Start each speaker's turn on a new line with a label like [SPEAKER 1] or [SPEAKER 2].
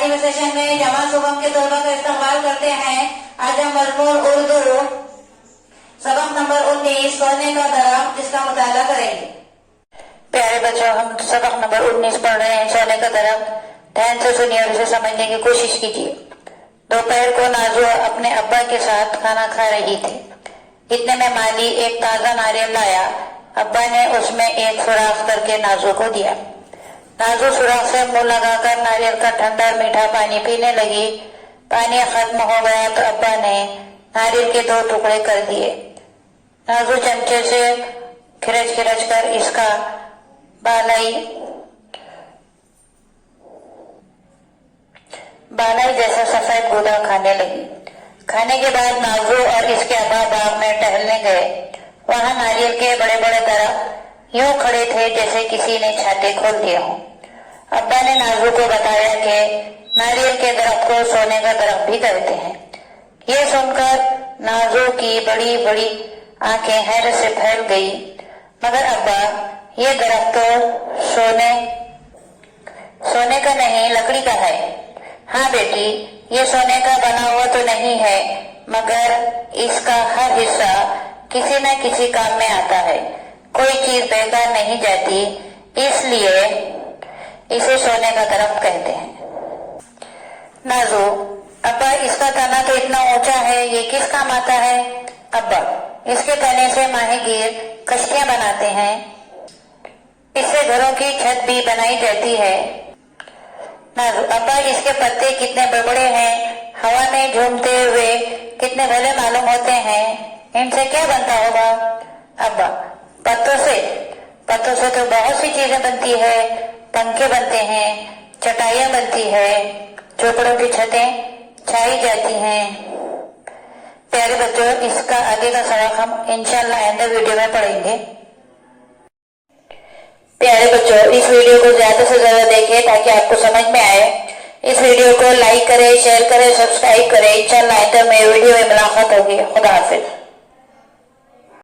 [SPEAKER 1] Live session में जमा शुभम के तलबा का इस्तेमाल करते हैं। आज हम मजमून उर्दू सबक नंबर 19 सोने का दरख्त इसका मुताला करेंगे। प्यारे बच्चों, हम सबक नंबर 19 पढ़ रहे हैं, सोने का दरख्त। ध्यान से सुनिए और इसे समझने की कोशिश कीजिए। दोपहर को नाजू अपने अब्बा के साथ खाना खा रही थी। इतने में माली एक ताजा नारियल लाया। अब्बा ने उसमें एक सुराख करके नाजू को दिया। नाजू सुराख से मुंह लगाकर नारियल का ठंडा मीठा पानी पीने लगी। पानी खत्म हो गया तो अब्बा ने नारियल के 2 टुकड़े कर दिए। नाजू चमचे से खिरच खिरच कर इसका बालाई जैसा सफेद गूदा खाने लगी। खाने के बाद नाजू और इसके अब्बा बाग में टहलने गए। वहां नारियल के बड़े बड़े दरख्त यूं खड़े थे जैसे किसी ने छाते खोल दिए हों। अब्बा ने नाजू को बताया कि नारियल के दरख्त को सोने का दरख्त भी कहते हैं। ये सुनकर नाजू की बड़ी बड़ी आंखें हैरत से फैल गई। मगर अब्बा, ये दरख्त तो सोने का नहीं, लकड़ी का है। हाँ बेटी, ये सोने का बना हुआ तो नहीं है, मगर इसका हर हिस्सा किसी न किसी काम में आता है। कोई चीज बेकार नहीं जाती, इसलिए इसे सोने का दरख्त कहते हैं। नाजू, अब्बा, इसका तना तो इतना ऊंचा है, ये किस काम आता है? अब्बा, इसके तने से माहीगीर कश्तियां बनाते हैं। इससे घरों की छत भी बनाई जाती है। नाजू, अब्बा, इसके पत्ते कितने बड़े हैं, हवा में झूमते हुए कितने भले मालूम होते हैं। इनसे क्या बनता होगा? अब्बा, पत्तों से तो बहुत सी चीजें बनती है। पंखे बनते हैं, चटाइयां बनती है, झोपड़ों की छतें छाई जाती हैं। प्यारे बच्चों, इसका आगे का सबक हम इंशाल्लाह आइंदा वीडियो में पढ़ेंगे। प्यारे बच्चों, इस वीडियो को ज्यादा से ज्यादा देखें ताकि आपको समझ में आए। इस वीडियो को लाइक करें, शेयर करें, सब्सक्राइब करें। इंशाल्लाह आइंदा में वीडियो में मुलाकात होगी। खुदा हाफिज।